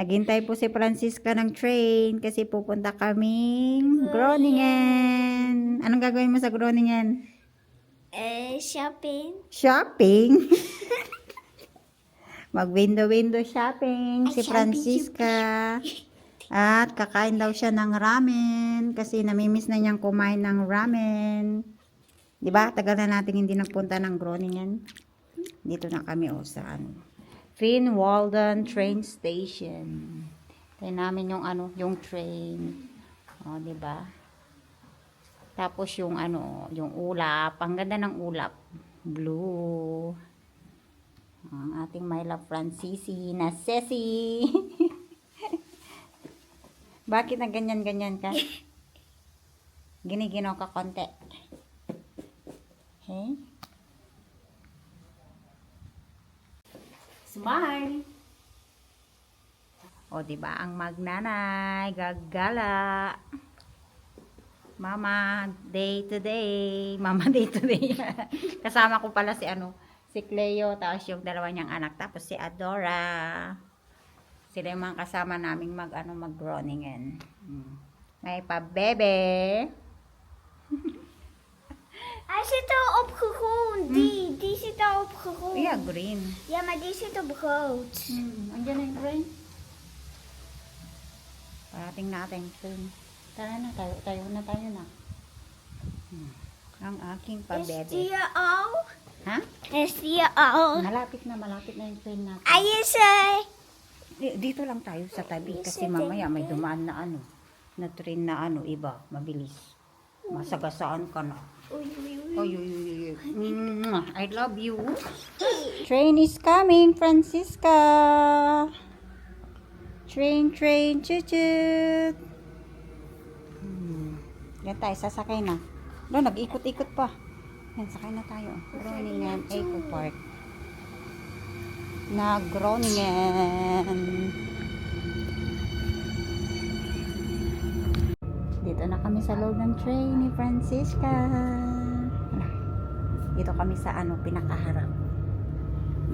Naghintay po si Francisca ng train kasi pupunta kaming Groningen. Anong gagawin mo sa Groningen? Shopping. Shopping? Mag-window-window shopping si Francisca. At kakain daw siya ng ramen kasi namimiss na niyang kumain ng ramen. 'Di ba? Tagal na natin hindi nagpunta ng Groningen. Dito na kami sa Finn Walden train station. Tayo namin yung train. Oh, 'di ba? Tapos yung yung ulap, ang ganda ng ulap. Blue. Ang ating my love Francisi na Ceci. Bakit na ganyan-ganyan ka? Giniginaw ka konti. Okay? Smile! O, diba? Ang magnanay, gaggala. Mama, day to day. Mama, day to day. Kasama ko pala si Cleo, tapos yung dalawa niyang anak, tapos si Adora. Sila yung mga kasama naming mag-Groningen. May pa-bebe. Hij zit al opgegroeid. Die zit al opgegroeid. Yeah, green. Ja, maar die zit op rood. Andiyan na yung green. Parating natin green. Tara na, tayo na. Ang aking Is pa-bebe. die er al? Ha? Is die er al? Malapit na yung train natin. Hij is Dito lang tayo sa tabi Yes, kasi I mamaya think. may dumaan na na train na iba, mabilis. Masagasaan ka na. Oei, oei, oei. Oy, oy, oy, oy. I love you. Train is coming, Francisca. Train, chut-chut. Yan tayo, sasakay na. Nag-ikot-ikot pa. Yan, sakay na tayo. Groningen Eco Park. Na Groningen. Dito na kami sa loob ng train ni Francisca. Dito kami sa pinakaharap.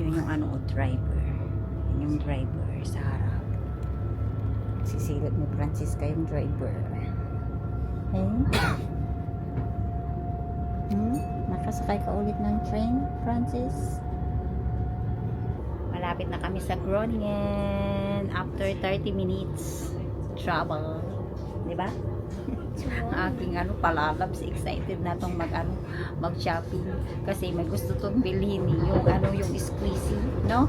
Yun yung driver. Yun yung driver sa harap. Sisilip ni Francisca yung driver. Okay? Nakasakay ka ulit ng train, Francis? Malapit na kami sa Groningen after 30 minutes travel. Diba? Aking palalabs, excited na tong mag-shopping kasi may gusto tong bilhin yung squeezy, no?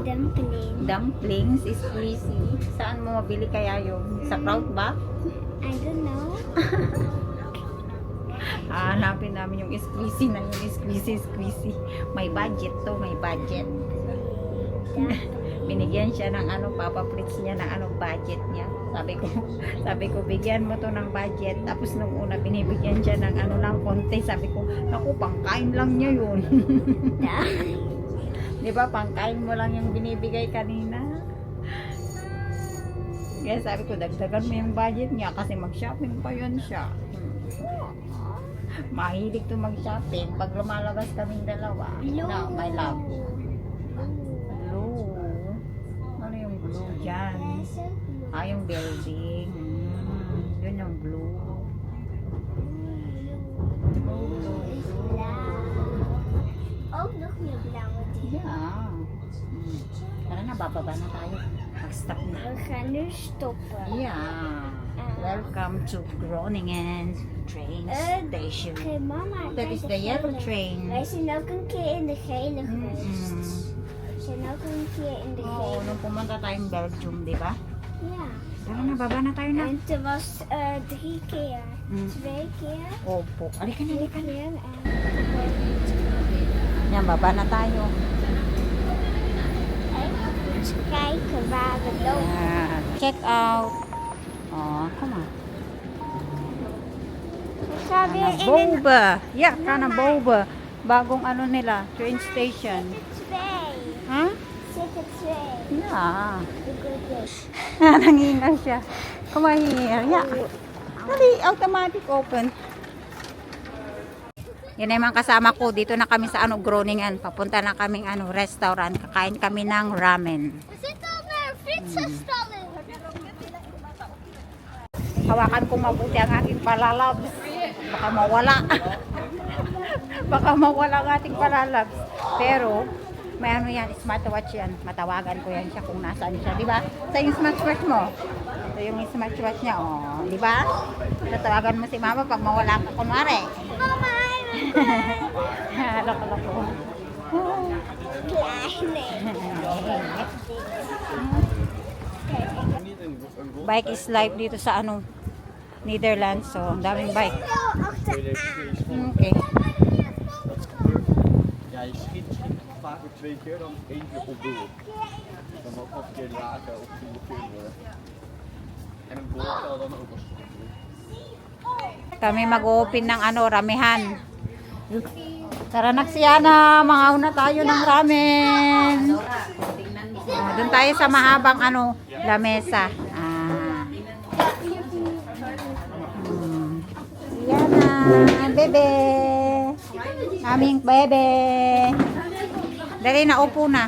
Dumpling. Dumplings, squeezy. Saan mo mabili kaya yung sa Kraut ba? I don't know. Hanapin namin yung squeezy na yung squeezy. May budget to, may budget. Binigyan siya ng Papa Fritz niya ng budget niya. Sabi ko bigyan mo to ng budget. Tapos nung una binibigyan siya ng lang konti. Sabi ko, naku, pangkain lang niya yun. Di ba, pangkain mo lang yung binibigay kanina. Kaya sabi ko, dagdagan mo yung budget niya kasi mag-shopping pa yun siya. Mahilig to mag-shopping. Pag lumalabas kaming dalawa, na, my love. Blue. Ano yung blue dyan? Yung building. Yun yung blue. Ook nog meer blauwe dingen. Yeah. Tara na, bababa na tayo. Mag-stop na. We gaan nu stoppen. Yeah. Welcome to Groningen train station. Hey mama, That is the yellow train. wij zijn ook een keer in de gele geweest. We zijn ook een keer in de Oo, gele. nung pumunta tayong Belgium, di ba? Ja. Tara na, baba na tayo na. En toen was 3 keer. 2 keer. Opo. Alika na, 3 alika na. keer. Yan, baba na tayo. Even goed kijken waar we lopen. Check out. Oh, come on. We gaan weer in een Boba. Yeah, kana Boba. Bagong nila, train station. twee. Ha? Zitten 2. Yeah. Look at this. Nangingal siya. Come on here. Yeah. Dali, automatic open. Yan na yung mga kasama ko. Dito na kami sa Groningen. Papunta na kaming restaurant. Kakain kami ng ramen. We zitten al naar een fietsenstalling. Hawakan ko mabuti ang aking palalabs. Baka mawala. Baka mawala ang ating palalabs. Pero, may ano yan, smartwatch yan. Matawagan ko yan siya kung nasaan siya, di ba? Sa yung smartwatch mo. Ito yung smartwatch niya, oh, di ba? Tatawagan mo si mama pag mawala ka, kunwari. Loko-loko. Bike is life dito sa ano, Netherlands. So, ang daming bike. Okay. Ja, je schiet vaker 2 keer dan 1 keer op doel. Dan ook nog een keer lager of geblokkeerd worden. En een goal telt dan ook als goed doel. Kami mag-open ng ano, ramehan. Tara Naksiana, mangauna tayo ng ramen. Doon tayo sa mahabang ano, lamesa. Yana, bebe. Aming bebe. Dali na, upo na.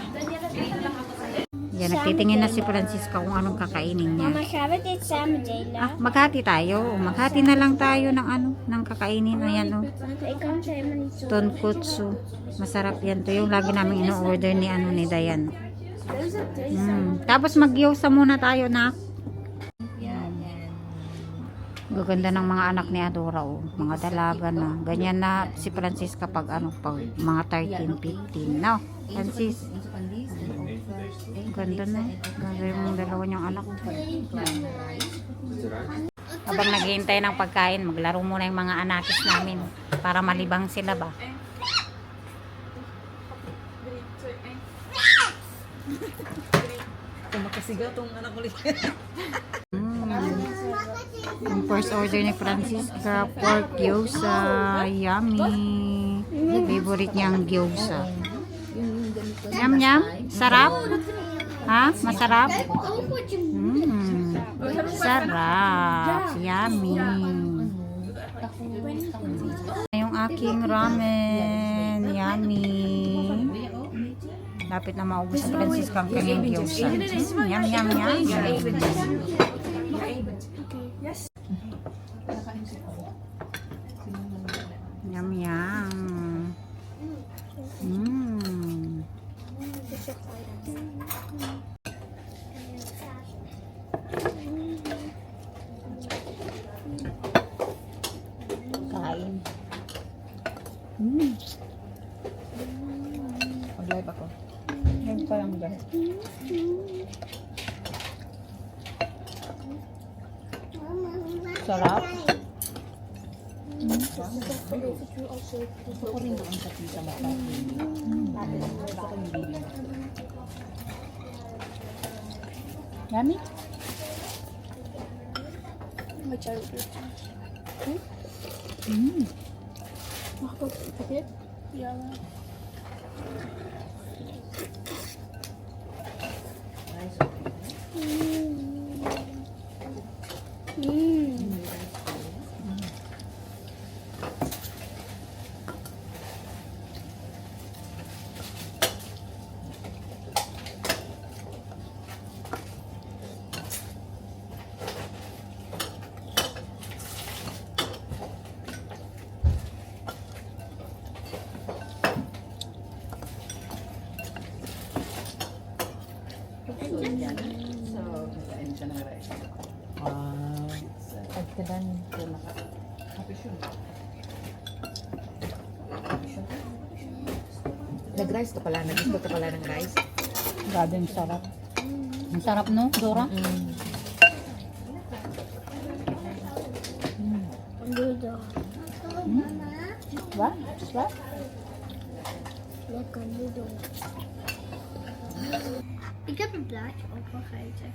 Yan, nagtitingin na si Francisca kung anong kakainin niya. Mama, gaan we dit samen delen? Maghati tayo. Maghati na lang tayo ng ano, ng kakainin. Ayan o. Want ik kan het helemaal niet zo. Tonkotsu. Masarap yan to. Yung lagi namin ino-order ni ano ni Dayan. Tapos mag-gyoza muna tayo na. Gaganda ng mga anak ni Adora oh. Mga dalaga na. Ganyan na si Francisca pag ano, pag mga 13, 15. No? Francis. Ganda na. Ganda yung dalawa niyang anak. Habang naghihintay ng pagkain, maglaro muna yung mga anakis namin para malibang sila ba. Makasigaw tong anak ulit. Yung first order ni Francisca, pork gyoza. Yummy. Favorite niya ang gyoza. Yum yum. Sarap? Ha? Masarap? Sarap. Yummy. Yung aking ramen. Yummy. Lapit na maubos sa Francisca ang kanyang gyoza. Yum yum yum. Yum yum. Kain. Mag-live ako. Live pa lang dyan. Sarap. Gusto ko rin doon sa pizza mo. Yummy. Met jou. Mag ik ook dit? Ja. Pagkadan ko nag-rice ka pala, nag-gusto ka pala ng rice. Grabe ang sarap. Ang sarap no, Dora? Noodle. What? What? Lekker noodle. Ik heb een blaadje opgegeten.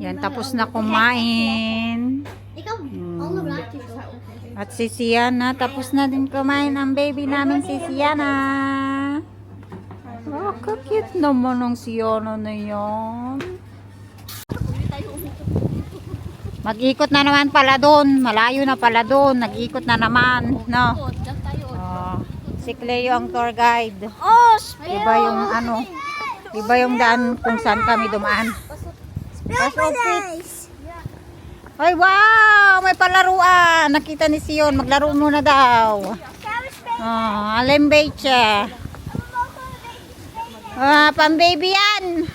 Yan, tapos na kumain. Ik heb alle blaadjes opgegeten. At si Siana, tapos na din kumain ang baby namin si Siana. Oh, kakit naman ang Siana na yan. Mag-ikot na naman pala doon. Malayo na pala doon. Nag-ikot na naman. No? Oh, si Cleo ang tour guide. Oh, Iba yung ano, iba yung daan kung saan kami dumaan. Paradise. Ay, wow! May palaruan. Nakita ni Sion. Maglaro muna daw. Oh, alimbecha. Pang baby yan.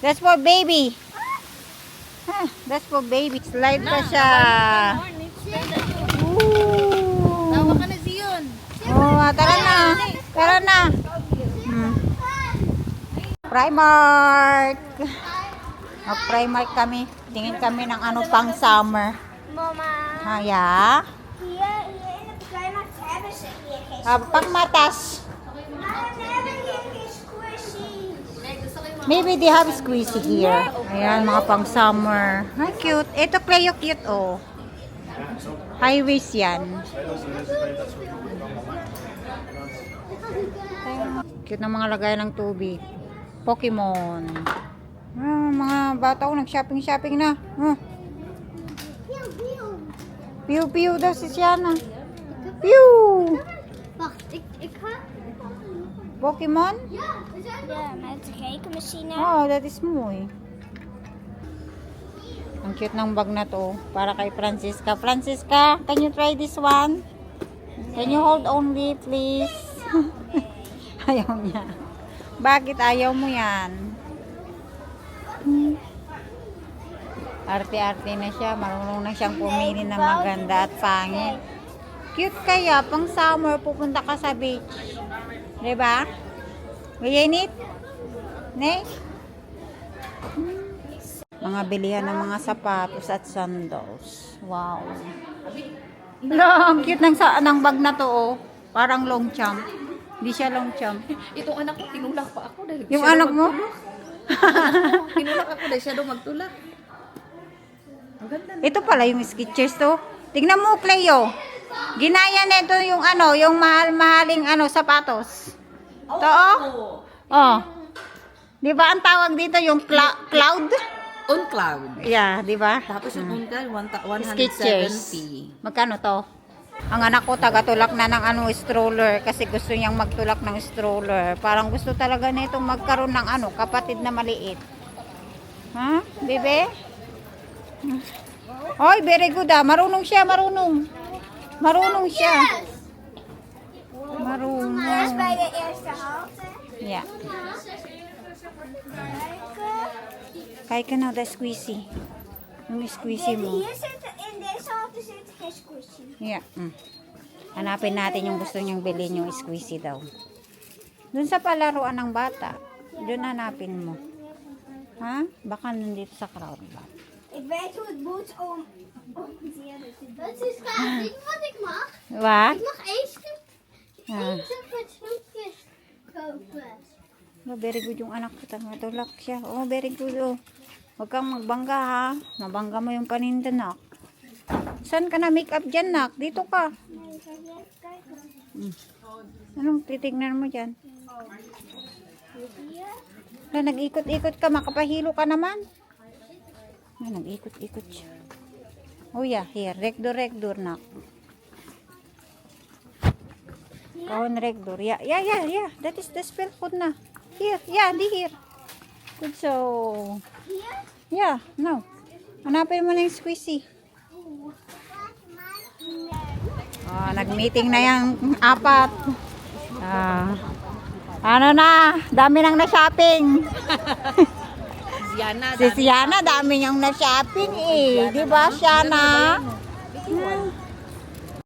That's for baby. That's for baby. Slide pa siya. Tawa ka na siyon. Oh, tara na. Tara na. Primark. Mag-Primark kami. Tingin kami ng ano pang summer. Mama, Yeah. hier in de Primark hebben ze hier geen Pang matas. Maar we hebben hier geen squishies. Maybe they have squeezy here. Ayan, mga pang summer. Ay, cute. Ito, Cleo, cute, oh. High waist yan. Cute ng mga lagay ng tubig. Pokemon. Mga bata ko, nag-shopping na. Piu-piu daw si Siana. Piu! Wacht, ik ga. Pokemon? Ja, met de rekenmachine. Oh, that is mooi. Ang cute ng bag na to. Para kay Francisca. Francisca, can you try this one? Can you hold only, please? Ayaw niya. Bakit ayaw mo yan? Arte-arte na siya. Marunong na siyang pumili ng maganda at pangit. Cute kaya. Pang summer, pupunta ka sa beach. Diba? Mayanit? Ne? Mga bilihan ng mga sapatos at sandals. Wow. Ang cute ng bag na to, oh. Parang long champ. Hindi siya long champ. Itong anak ko, tinulak pa ako dahil Yung siya anak daw mo? magtulak. Tinulak ako dahil siya daw magtulak. Ang ganda na. Ito pala yung Skechers to. Tignan mo, Cleo. Ginaya nito yung ano, yung mahal-mahaling ano, sapatos. To, oh. Oh. Di ba ang tawag dito yung cloud? On cloud. Yeah, di ba? Tapos yung on cloud, Skechers. 170. Magkano to? Ang anak ko taga-tulak na ng ano, stroller kasi gusto niyang magtulak ng stroller. Parang gusto talaga nitong magkaroon ng ano, kapatid na maliit. Ha? Bebe? Oy, very good ah. Marunong siya, marunong. Marunong siya. Marunong. Dat is bij de eerste halte. Yeah. Kijken. Kijk na, dat squeezy. Yung squeezy mo. Hier zit, in deze halte zit geen squishy. Yeah. Hanapin natin yung gusto niyang bilhin yung squeezy daw. Doon sa palaruan ng bata. Doon hanapin mo. Ha? Baka nandito sa crowd ba? Ik weet hoe het moet om Dat is graag. Weet je wat ik mag? Wat? Ik mag één stuk Ah. met snoepjes kopen. Oh, very good yung anak ko. Matulak siya. Oh, very good. Oh. Huwag kang magbangga ha. Mabangga mo yung paninda, nak. Saan ka na make up dyan, nak? Dito ka. Nee, ga je even kijken. Anong titignan mo dyan? Hier. Na, nag-ikot-ikot ka. Makapahilo ka naman. Ah, nag-ikot-ikot siya. Oh yeah, here. Rekdor, nak. Kahon rekdor. Yeah. That is the spell food na. Here. Yeah, di here. Good so. Hier. Yeah, no. Hanapin mo na yung squeezy. Oh, nag-meeting na yung apat. Ano na, dami nang na-shopping. Siana, Si Siana, dami niyang na-shopping eh. Di ba, Siana?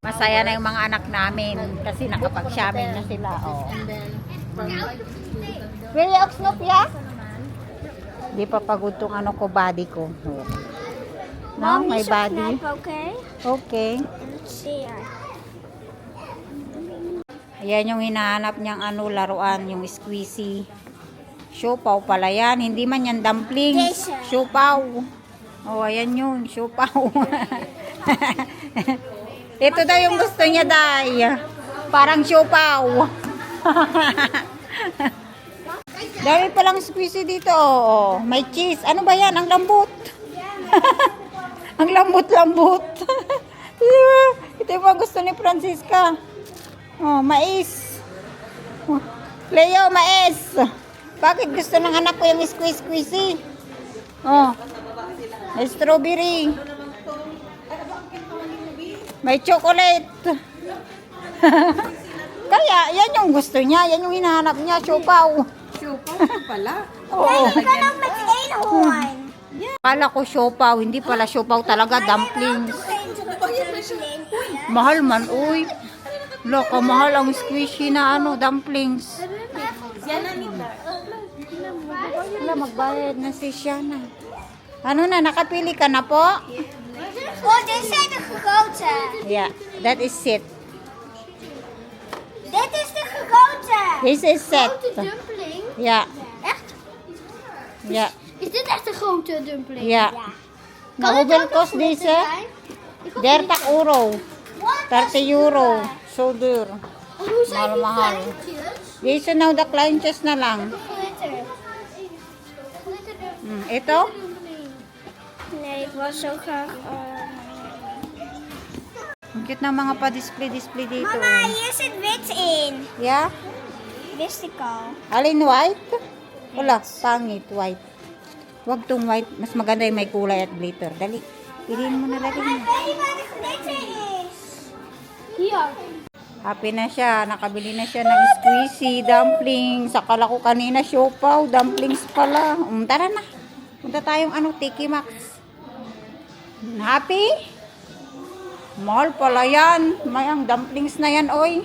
Masaya na yung mga anak namin kasi nakapag-shopping na sila. Oh. and then Really, Oxnop, yeah? Di pa pagod tong ano ko, body ko. No, my body. Okay. Okay. Let's see. Ayan yung hinahanap niyang ano, laruan, yung squeezy. Siopaw pala yan. Hindi man yan dumplings. Yes, sir. Siopaw. Oh, ayan yun. Siopaw. Ito daw yung gusto niya, Day. Parang siopaw. Dami palang squeezy dito. Oh, may cheese. Ano ba yan? Ang lambot. Ang lambot-lambot. Ito yung mga gusto ni Francisca. Oh, mais. Leo, mais. Bakit gusto ng anak ko yung squeezy? Oh. May strawberry. May chocolate. Kaya, yan yung gusto niya. Yan yung hinahanap niya. Siopaw. Siopaw pala. Oo. Ganun met eenhoorn. Akala ko siopaw. Hindi pala siopaw talaga. Dumplings. Mahal man, uy. Loko, mahal ang squishy na dumplings. Wala, magbayad na si Shana. Ano na, nakapili ka na po? Oh, dit zijn de grote. Yeah, that is it. Dit is de grote. This is set. dumpling? Yeah, Echt? yeah, Is dit echt een grote dumpling? yeah. Nou, hoeveel kost deze? 30 euro. 30 euro. Zo duur. Hoe zijn die Mahal. kleintjes? Deze nou, de kleintjes na lang. Glitter. Glitter dumpling. Ito? Nee, ik was zo graag... Ang cute ng mga pa-display dito. Mama, hier zit wit in. Yeah? Wist ik al. Alin white? Wala, pangit, white. Huwag tong white. Mas maganda yung may kulay at glitter. Dali, piliin mo na dali mo. Weet je waar de glitter is? Hier. Happy na siya. Nakabili na siya ng squishy dumplings. Akala ko kanina siopaw. Dumplings pala. Tara na. Punta tayong Tiki Max. Happy? Mahal pala yan. May ang dumplings na yan, oy.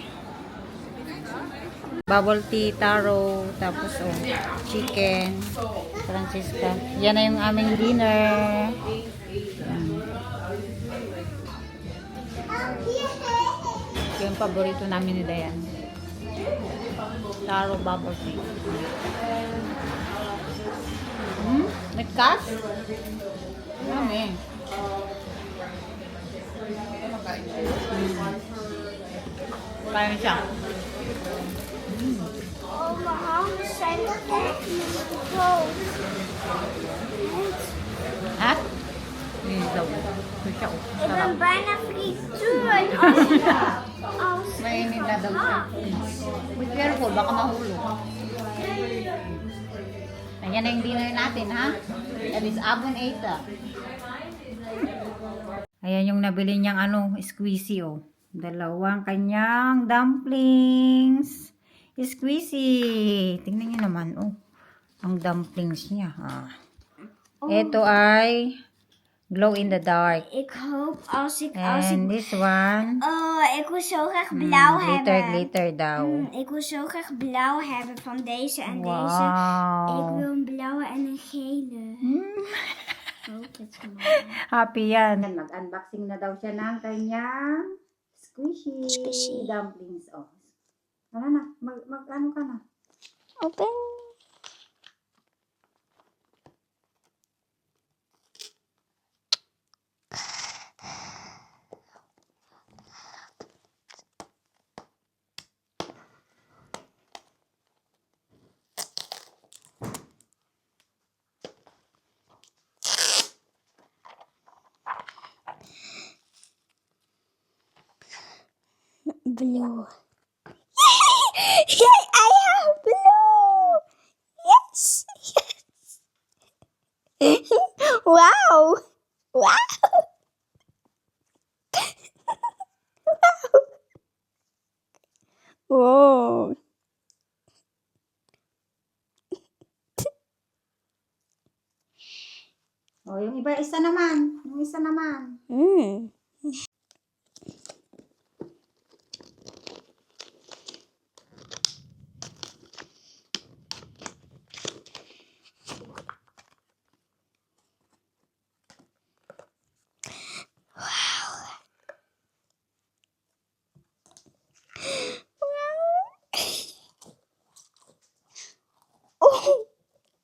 Bubble tea, taro, tapos chicken. Francisca. Yan na yung aming dinner. Yung paborito namin ni Dayan. Taro bubble tea. With cash? Yummy. Kain siya. Oh, mijn handen zijn echt groot. Ha? Hindi daw. Ito siya. Ik Sarap. ben bijna frituur. Als Mainit na daw siya. Be careful, baka mahulog. Ayan na yung dinner natin, ha? That is Abon Eita. Ayan yung nabili niyang squishy, Dalawang kanyang dumplings. Squishy. Tingnan niyo naman, ang dumplings niya, Ito ay glow in the dark. ik hoop als ik... And this one, Oh, ik wil zo graag blauw hebben. glitter daw. Ik wil zo graag blauw hebben van deze en deze. Ik Wow. wil een blauwe en een gele. Oh, dat is mooi. Happy yan. Mag-unboxing na daw siya ng kanyang squishy dumplings. Ano na? Mag-ano ka na? Open. Blue. Yay! I have blue! Yes! Yes! Wow! Wow! Wow! Yung iba, isa naman. Yung isa naman.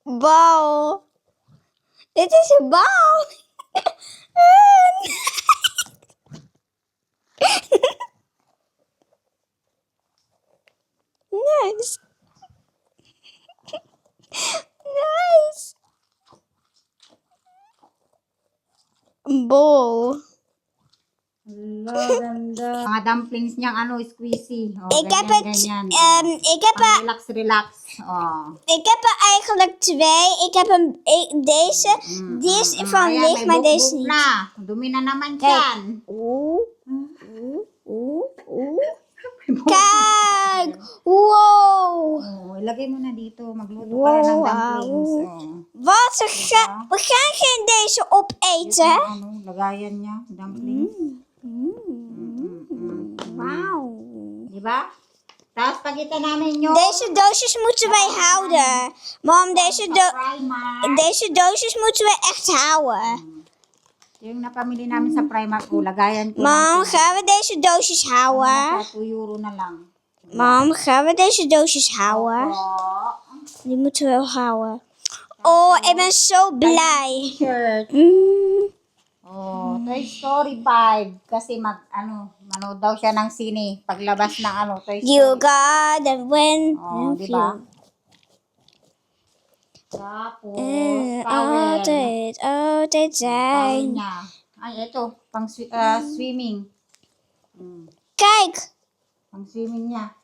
Bal. Dit is een bal. Nice. Nice. Een bol. Hala, ganda. Mga dumplings niyang squeezy. Oh, Ik heb het, ganyan. ik heb er, Relax, relax. Oh. ik heb er eigenlijk twee. Ik heb deze, die is van Ayan, licht, may maar deze bukbuk niet. na. Dumi na naman Kijk. yan. Oeh, oeh, oeh. Kijk, wow. Oh, ilagay mo na dito. Magluto ka na ng Wow. dumplings. Oh. Wat, we gaan geen deze opeten. Lagayan niya. Dumplings. Wauw. Diba? Tapos pagkita namin yung Deze doosjes moeten wij houden. Mam, deze doosjes moeten we echt houden. yung napamili namin sa Primark ko, lagayan ko. Mam, gaan we deze doosjes houden? Sa 2 euro na lang. Mam, gaan we deze doosjes houden? Oh, Die moeten we wel houden. Oh, ik ben zo blij. shirt. Oh, Toy Story 5. Kasi manood daw siya ng sine. Paglabas ng Toy Story. You got the win. Oh, diba? Tapos, towel. Altijd, altijd Towel zijn. niya. Ay, ito. Pang swimming. Kijk, Pang swimming niya.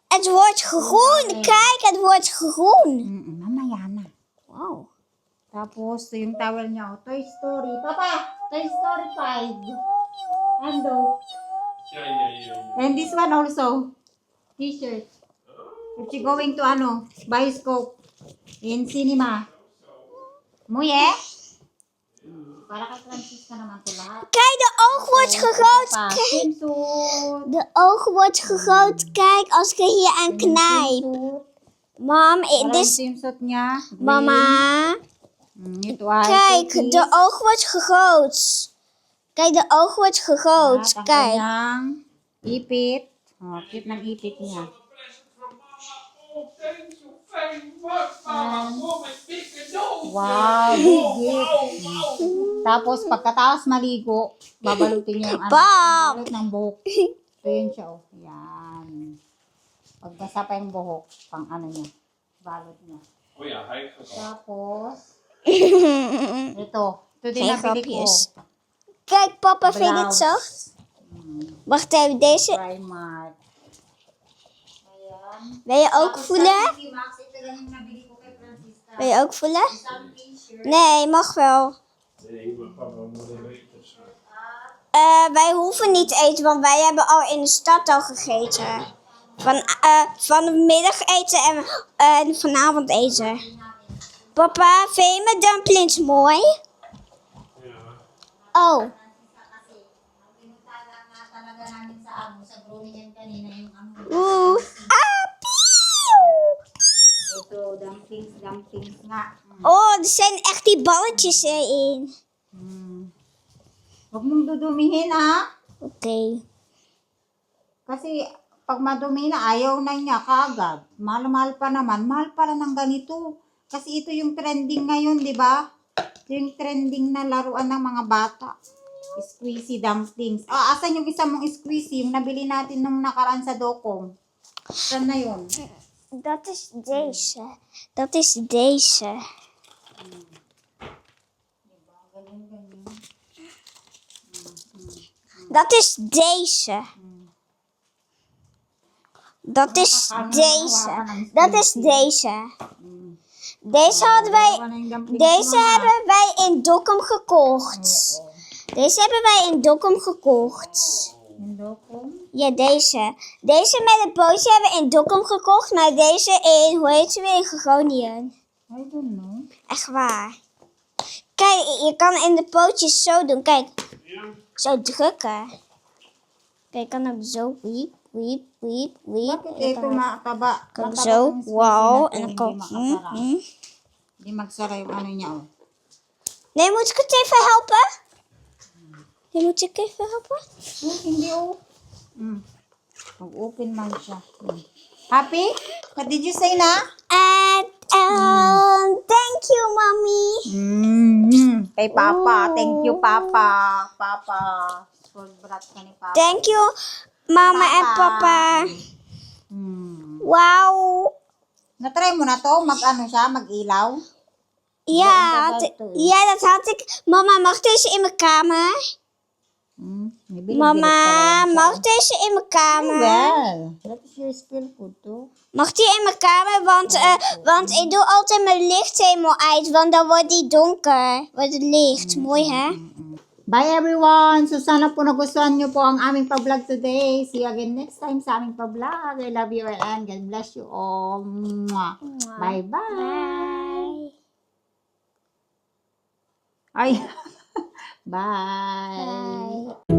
het wordt groen. Kijk, het wordt groen. Mamaya na. Wow. Tapos, ito yung towel niya. Toy Story. Papa! Toy Story 5. Ando. And this one also. T-shirt. If you going to bioscope. In cinema. Muye? Para kay Francisca naman to lahat. Kijk, de oog wordt gegroot. Papa, swimsuit. De oog wordt gegroot. Kijk, als ik er hier aan knijp. Mam, Wala dit yung is... swimsuit niya. Green. Mama. Ito ay Kijk, cookies. de oog wordt gegroot. Kijk, de oog wordt gegroot. At ang Kijk. kanyang ipit. Oh, cute ng ipit niya. Wow, big gift. Tapos, pagkatapos maligo, babalutin niya yung Bob! balot ng buhok. Ito yun siya, oh. Yan. Pagbasa pa yung buhok, pang niya, balot niya. Tapos, ito. Ito din Geen nabili ko. grapjes. Kijk, papa, vind je het zacht? Wacht even, deze Primark. Ayan. wil je ook Tapos, voelen? sabi ni Max, ito lang yung nabili ko kay Francisca. Wil je ook voelen? Isang t-shirt. Nee, mag wel. Wij hoeven niet te eten, want wij hebben al in de stad al gegeten. Vanmiddag eten en vanavond eten. Papa, vind je mijn dumplings mooi? Oh, Pinuntahan nga talaga namin sa Groningen kanina yung oeh. Ah, pieuw. Ito, dumplings nga. Oh, er zijn echt die balletjes erin. Huwag mong dudumihin, ha? Oké. Kasi, pag madumi na, ayaw na niya kaagad. Mahal-mahal pa naman. Mahal pala ng ganito. Kasi ito yung trending ngayon, di ba? Ito yung trending na laruan ng mga bata. Squeezy dumplings. Asan yung isa mong squeezy? Yung nabili natin nung nakaraan sa Dokong. Saan na yun? Dat is deze. Dat is deze. Dat is deze. Dat is deze. Dat is deze. Deze hebben wij in Dokkum gekocht. Deze hebben wij in Dokkum gekocht. Yung Dokong? Ja, deze. Deze met het pootje hebben we in Dokkum gekocht, maar deze in, hoe heet ze weer, in Groningen. I don't know. Echt waar. Kijk, je kan in de pootjes zo doen. Kijk, zo drukken. Kijk, je kan ook zo, wiep, wiep, wiep, wiep. Bakit Je ito kan- mataba? kan mataba zo, tong squeezy wow. na to, En dan hindi kan, makasara. hm. Hindi magsara yung niya, oh. Nee, moet ik het even helpen? Nee, moet ik even helpen? Hindi, oh. Mag-open man siya. Happy? What did you say na? Thank you, mommy. Kay Papa. Thank you, Papa. Papa. Spoiled brat ka ni Papa. Thank you, mama en papa. Wow. Na-try mo na to? Siya? Mag-ilaw? Ja, dat had ik. Mama, mag deze in mijn kamer? May bilog-bilog Mama, pala yan mag deze in mijn siya. kamer? Well, dat is your spill food toch? Mag die in mijn kamer? Want ik doe altijd mijn licht helemaal uit, want dan wordt die donker. Wordt het licht. Mooi, hè? Bye everyone! So sana po nagustuhan nyo po ang aming pa-vlog today. See you again next time sa aming pa-vlog. I love you all and God bless you all. Mwah. Bye-bye! Bye. Ay! Bye! Bye.